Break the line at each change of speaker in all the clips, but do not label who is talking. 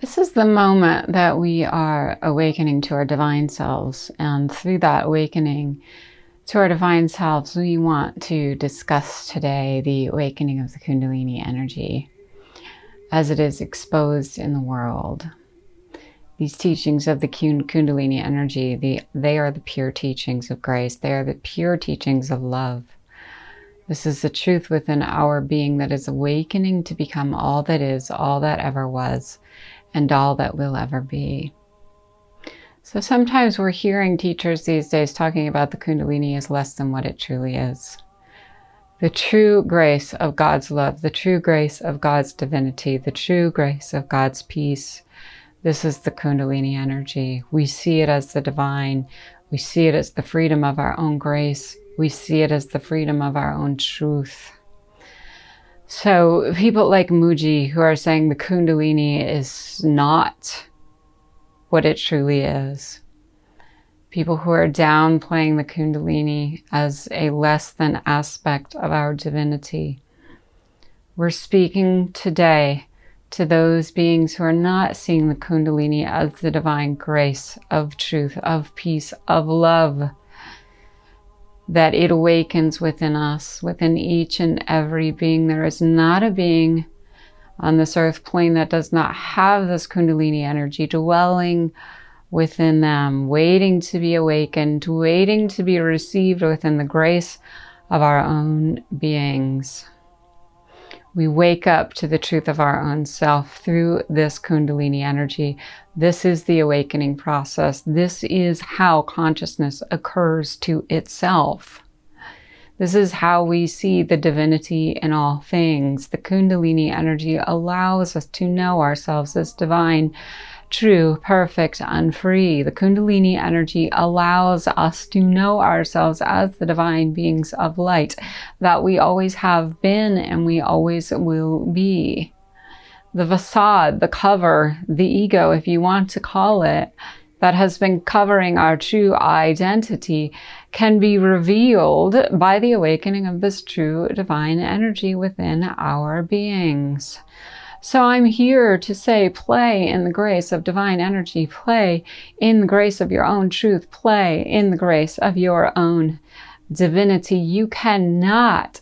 This is the moment that we are awakening to our divine selves, and through that awakening to our divine selves, we want to discuss today the awakening of the Kundalini energy as it is exposed in the world. These teachings of the Kundalini energy, they are the pure teachings of grace. They are the pure teachings of love. This is the truth within our being that is awakening to become all that is, all that ever was, and all that will ever be. So sometimes we're hearing teachers these days talking about the Kundalini as less than what it truly is. The true grace of God's love, the true grace of God's divinity, the true grace of God's peace. This is the Kundalini energy. We see it as the divine. We see it as the freedom of our own grace. We see it as the freedom of our own truth. So people like Mooji who are saying the Kundalini is not what it truly is. People who are downplaying the Kundalini as a less than aspect of our divinity. We're speaking today to those beings who are not seeing the Kundalini as the divine grace of truth, of peace, of love, that it awakens within us, within each and every being. There is not a being on this earth plane that does not have this Kundalini energy dwelling within them, waiting to be awakened, waiting to be received within the grace of our own beings. We wake up to the truth of our own self through this Kundalini energy. This is the awakening process. This is how consciousness occurs to itself. This is how we see the divinity in all things. The Kundalini energy allows us to know ourselves as divine, true, perfect, and free. The Kundalini energy allows us to know ourselves as the divine beings of light that we always have been and we always will be. The facade, the cover, the ego, if you want to call it, that has been covering our true identity can be revealed by the awakening of this true divine energy within our beings. So I'm here to say, play in the grace of divine energy, play in the grace of your own truth, play in the grace of your own divinity. You cannot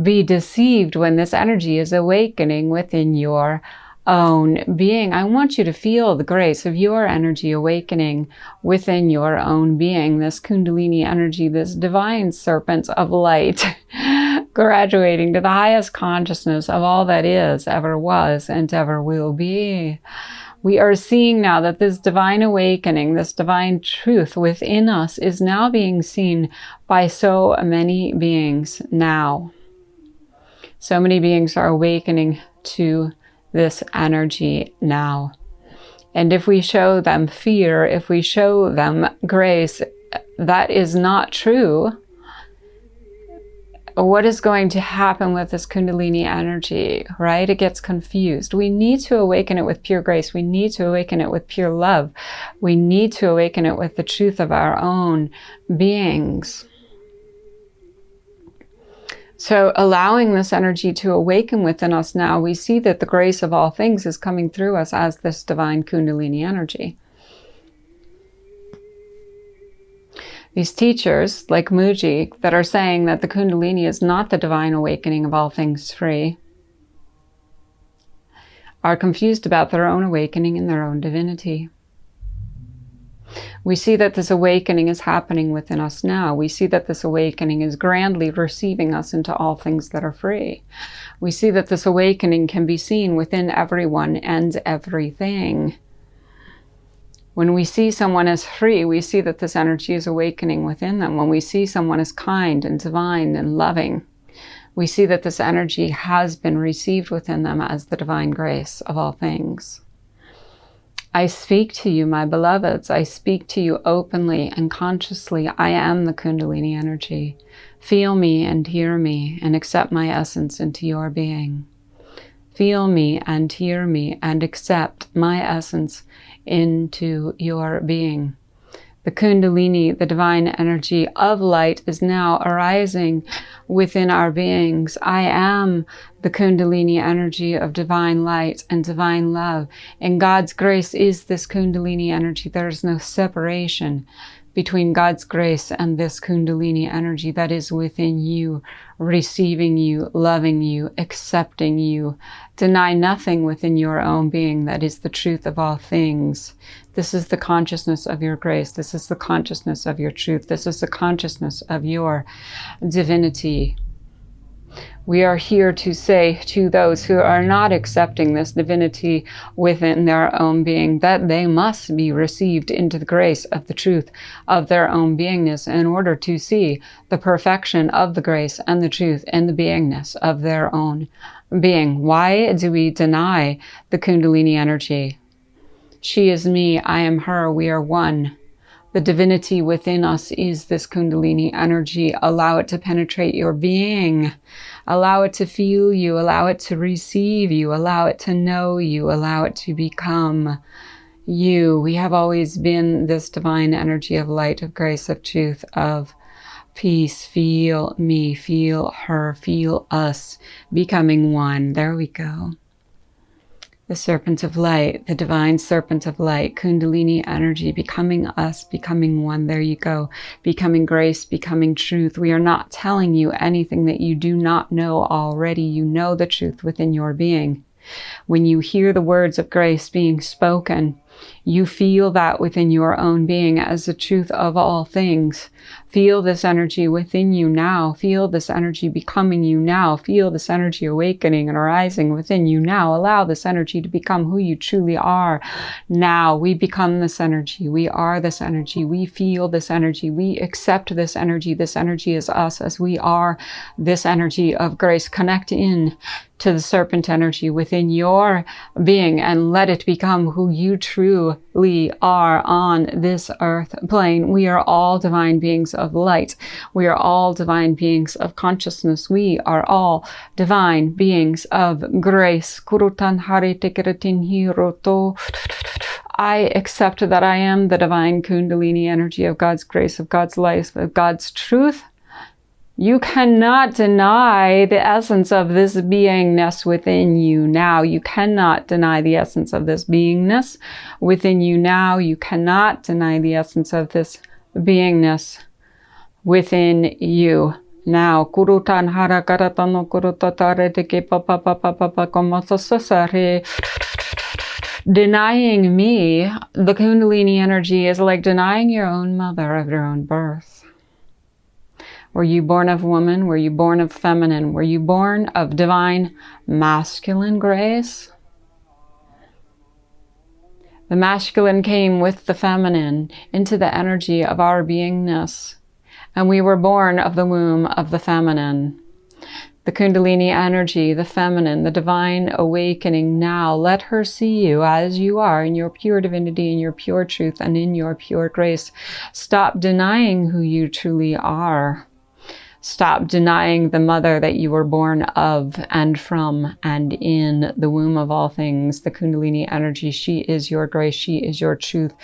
be deceived when this energy is awakening within your own being. I want you to feel the grace of your energy awakening within your own being, this Kundalini energy, this divine serpent of light, graduating to the highest consciousness of all that is, ever was, and ever will be. We are seeing now that this divine awakening, this divine truth within us is now being seen by so many beings now. So many beings are awakening to this energy now. And if we show them fear, if we show them grace, that is not true. What is going to happen with this Kundalini energy, right? It gets confused. We need to awaken it with pure grace. We need to awaken it with pure love. We need to awaken it with the truth of our own beings. So allowing this energy to awaken within us now, we see that the grace of all things is coming through us as this divine Kundalini energy. These teachers, like Mooji, that are saying that the Kundalini is not the divine awakening of all things free, are confused about their own awakening and their own divinity. We see that this awakening is happening within us now. We see that this awakening is grandly receiving us into all things that are free. We see that this awakening can be seen within everyone and everything. When we see someone as free, we see that this energy is awakening within them. When we see someone as kind and divine and loving, we see that this energy has been received within them as the divine grace of all things. I speak to you, my beloveds. I speak to you openly and consciously. I am the Kundalini energy. Feel me and hear me and accept my essence into your being. Feel me and hear me and accept my essence into your being. The Kundalini, the divine energy of light, is now arising within our beings. I am the Kundalini energy of divine light and divine love. And God's grace is this Kundalini energy. There is no separation between God's grace and this Kundalini energy that is within you, receiving you, loving you, accepting you. Deny nothing within your own being. That is the truth of all things. This is the consciousness of your grace. This is the consciousness of your truth. This is the consciousness of your divinity. We are here to say to those who are not accepting this divinity within their own being that they must be received into the grace of the truth of their own beingness in order to see the perfection of the grace and the truth and the beingness of their own being. Why do we deny the Kundalini energy? She is me, I am her, we are one. The divinity within us is this Kundalini energy. Allow it to penetrate your being. Allow it to feel you. Allow it to receive you. Allow it to know you. Allow it to become you. We have always been this divine energy of light, of grace, of truth, of peace. Feel me, feel her, feel us becoming one. There we go. The serpent of light, the divine serpent of light, Kundalini energy, becoming us, becoming one. There you go. Becoming grace, becoming truth. We are not telling you anything that you do not know already. You know the truth within your being. When you hear the words of grace being spoken, you feel that within your own being as the truth of all things. Feel this energy within you now. Feel this energy becoming you now. Feel this energy awakening and arising within you now. Allow this energy to become who you truly are now. We become this energy. We are this energy. We feel this energy. We accept this energy. This energy is us as we are this energy of grace. Connect in to the serpent energy within your being and let it become who you truly are on this earth plane. We are all divine beings of light. We are all divine beings of consciousness. We are all divine beings of grace. I accept that I am the divine Kundalini energy of God's grace, of God's life, of God's truth. You cannot deny the essence of this beingness within you now. You cannot deny the essence of this beingness within you now. You cannot deny the essence of this beingness within you now. Denying me, the Kundalini energy, is like denying your own mother of your own birth. Were you born of woman? Were you born of feminine? Were you born of divine masculine grace? The masculine came with the feminine into the energy of our beingness. And we were born of the womb of the feminine. The Kundalini energy, the feminine, the divine awakening now. Let her see you as you are in your pure divinity, in your pure truth, and in your pure grace. Stop denying who you truly are. Stop denying the mother that you were born of and from and in the womb of all things. The Kundalini energy, she is your grace. She is your truth.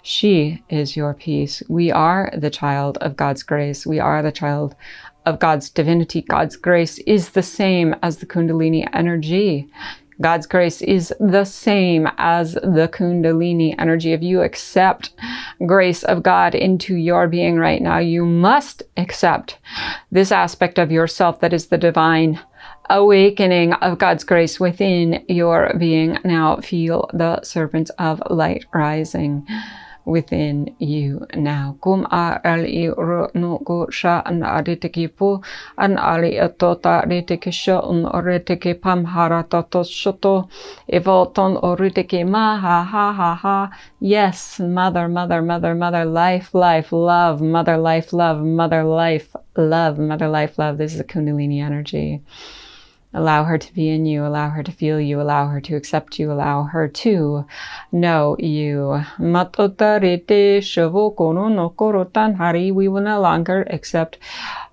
She is your peace. We are the child of God's grace. We are the child of God's divinity. God's grace is the same as the Kundalini energy. God's grace is the same as the Kundalini energy. If you accept grace of God into your being right now, you must accept this aspect of yourself that is the divine awakening of God's grace within your being. Now feel the serpent of light rising within you now. Kum ali ro no go sha an aditeki pu an ali atota riteki sho un oreteki pam haratoto shoto evolton oriteki ma ha ha ha ha. Yes, mother, mother, mother, mother, life, life, love, mother, life, love, mother, life, love, mother, life, love. This is the Kundalini energy. Allow her to be in you, allow her to feel you, allow her to accept you, allow her to know you. We will no longer accept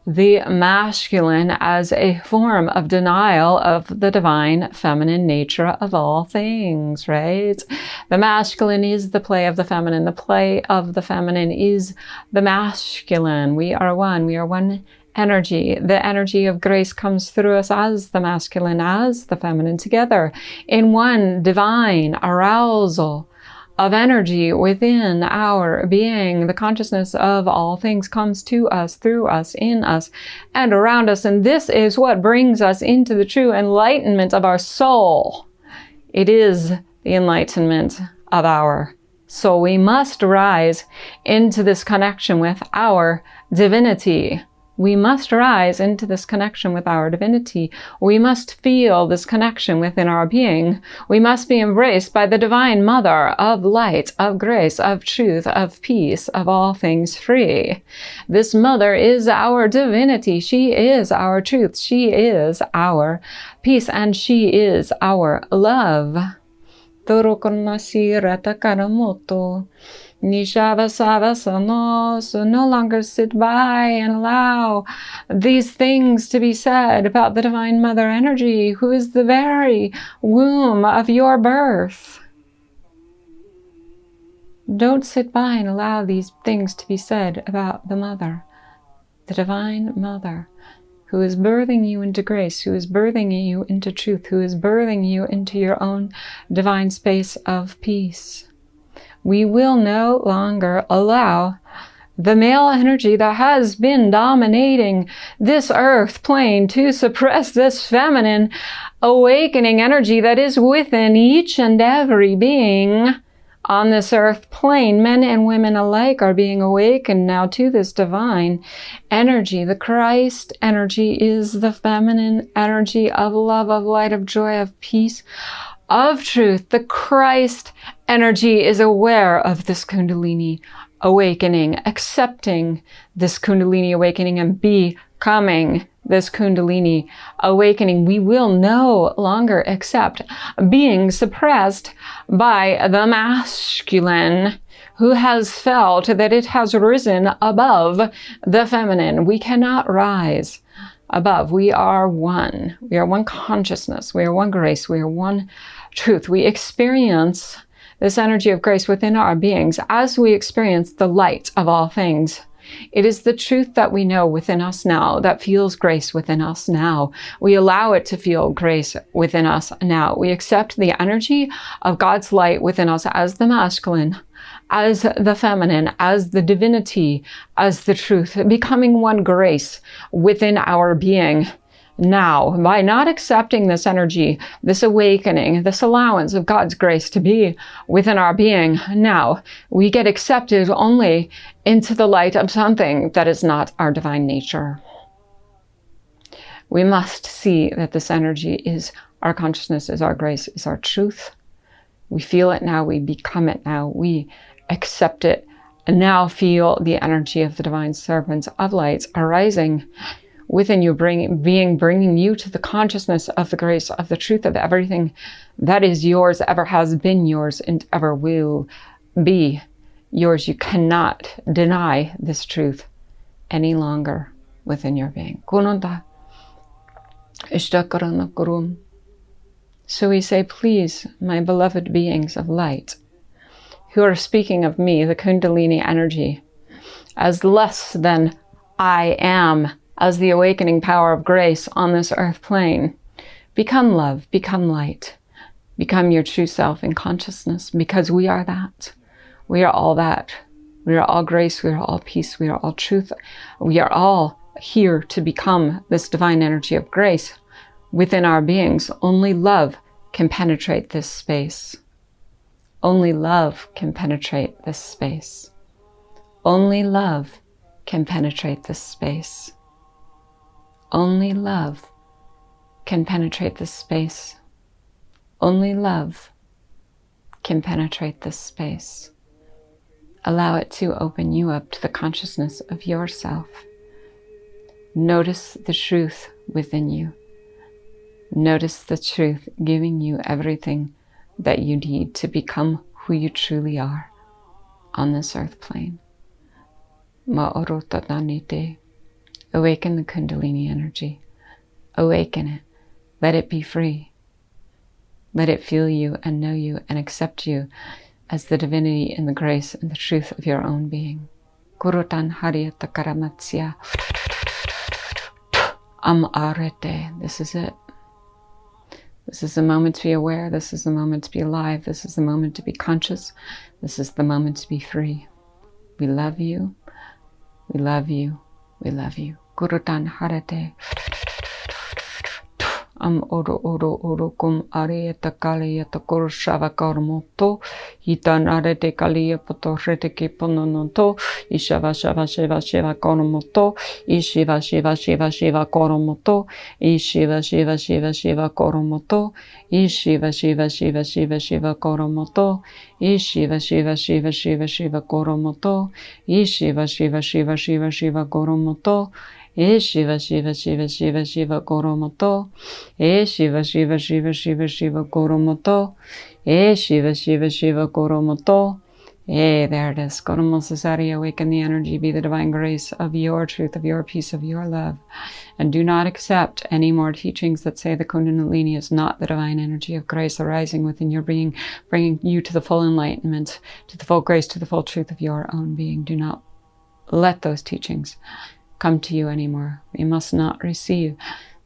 the masculine as a form of denial of the divine feminine nature of all things, right? The masculine is the play of the feminine. The play of the feminine is the masculine. We are one energy. The energy of grace comes through us as the masculine, as the feminine, together in one divine arousal of energy within our being. The consciousness of all things comes to us, through us, in us, and around us. And this is what brings us into the true enlightenment of our soul. It is the enlightenment of our soul. We must rise into this connection with our divinity. We must rise into this connection with our divinity. We must feel this connection within our being. We must be embraced by the divine mother of light, of grace, of truth, of peace, of all things free. This mother is our divinity. She is our truth. She is our peace, and she is our love. Toro konasi rata karamoto. So no longer sit by and allow these things to be said about the Divine Mother Energy, who is the very womb of your birth. Don't sit by and allow these things to be said about the Mother, the Divine Mother, who is birthing you into grace, who is birthing you into truth, who is birthing you into your own divine space of peace. We will no longer allow the male energy that has been dominating this earth plane to suppress this feminine awakening energy that is within each and every being on this earth plane. Men and women alike are being awakened now to this divine energy. The Christ energy is the feminine energy of love, of light, of joy, of peace, of truth. The Christ energy is aware of this Kundalini awakening, accepting this Kundalini awakening, and becoming this Kundalini awakening. We will no longer accept being suppressed by the masculine, who has felt that it has risen above the feminine. We cannot rise above. We are one. We are one consciousness. We are one grace. We are one truth. We experience this energy of grace within our beings as we experience the light of all things. It is the truth that we know within us now that feels grace within us now. We allow it to feel grace within us now. We accept the energy of God's light within us as the masculine, as the feminine, as the divinity, as the truth, becoming one grace within our being. Now, by not accepting this energy, this awakening, this allowance of God's grace to be within our being, now we get accepted only into the light of something that is not our divine nature. We must see that this energy is our consciousness, is our grace, is our truth. We feel it now, we become it now, we accept it, and now feel the energy of the divine servants of lights arising within you, bringing you to the consciousness of the grace, of the truth of everything that is yours, ever has been yours, and ever will be yours. You cannot deny this truth any longer within your being. So we say, please, my beloved beings of light, who are speaking of me, the Kundalini energy, as less than I am, as the awakening power of grace on this earth plane. Become love, become light, become your true self in consciousness, because we are that. We are all that. We are all grace, we are all peace, we are all truth. We are all here to become this divine energy of grace within our beings. Only love can penetrate this space. Only love can penetrate this space. Only love can penetrate this space. Only love can penetrate this space. Only love can penetrate this space. Allow it to open you up to the consciousness of yourself. Notice the truth within you. Notice the truth giving you everything that you need to become who you truly are on this earth plane. Ma'oro tatanite. Awaken the Kundalini energy. Awaken it. Let it be free. Let it feel you and know you and accept you as the divinity and the grace and the truth of your own being. Kurutan Hariyata Karamatsya. Arete. This is it. This is the moment to be aware. This is the moment to be alive. This is the moment to be conscious. This is the moment to be free. We love you. We love you. We love you. Kurutan Harate. Oro kum arieta kalieta kurshava kormoto hitan arete kalia poto reteke pononoto ishava shava shiva shiva kormoto ishiva shiva shiva shiva kormoto ishiva shiva shiva shiva kormoto ishiva shiva shiva shiva shiva kormoto ishiva shiva shiva shiva shiva kormoto ishiva shiva shiva shiva shiva kormoto Shiva Shiva Shiva Shiva Shiva Koromoto. Shiva Shiva Shiva Shiva Shiva Koromoto. Shiva Shiva Shiva Koromoto. There it is. Koromo Society, awaken the energy, be the divine grace of your truth, of your peace, of your love. And do not accept any more teachings that say the Kundalini is not the divine energy of grace arising within your being, bringing you to the full enlightenment, to the full grace, to the full truth of your own being. Do not let those teachings come to you anymore. You must not receive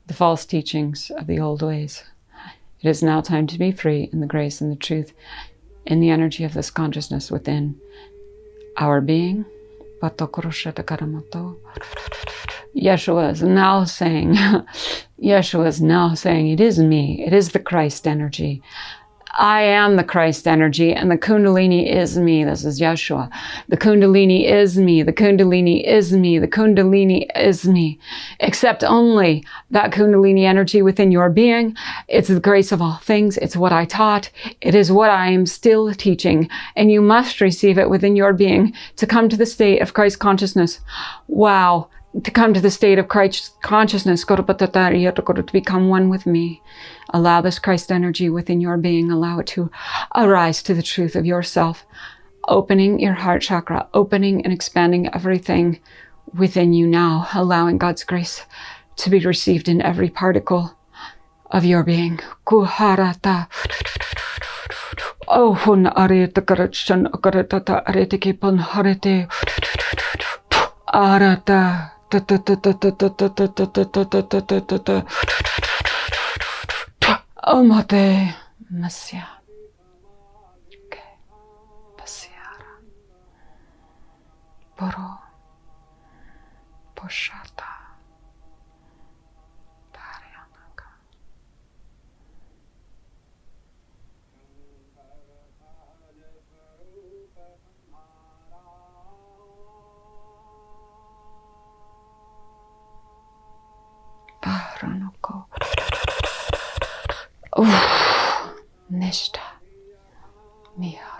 the false teachings of the old ways. It is now time to be free in the grace and the truth, in the energy of this consciousness within our being. Yeshua is now saying, it is me. It is the Christ energy. I am the Christ energy, and the Kundalini is me. This is Yeshua. The Kundalini is me. The Kundalini is me. The Kundalini is me. Accept only that Kundalini energy within your being. It's the grace of all things. It's what I taught. It is what I am still teaching. And you must receive it within your being to come to the state of Christ consciousness. Wow. To come to the state of Christ consciousness, to become one with me. Allow this Christ energy within your being, allow it to arise to the truth of yourself, opening your heart chakra, opening and expanding everything within you now, allowing God's grace to be received in every particle of your being. Kuharata. Oh, hun arete karachan akaratata arete kepon harete. Arata. Omate Masya. Okay. Pasyara. Poro. Poshata. Parianaka. Paranoko. Nishta. Miha.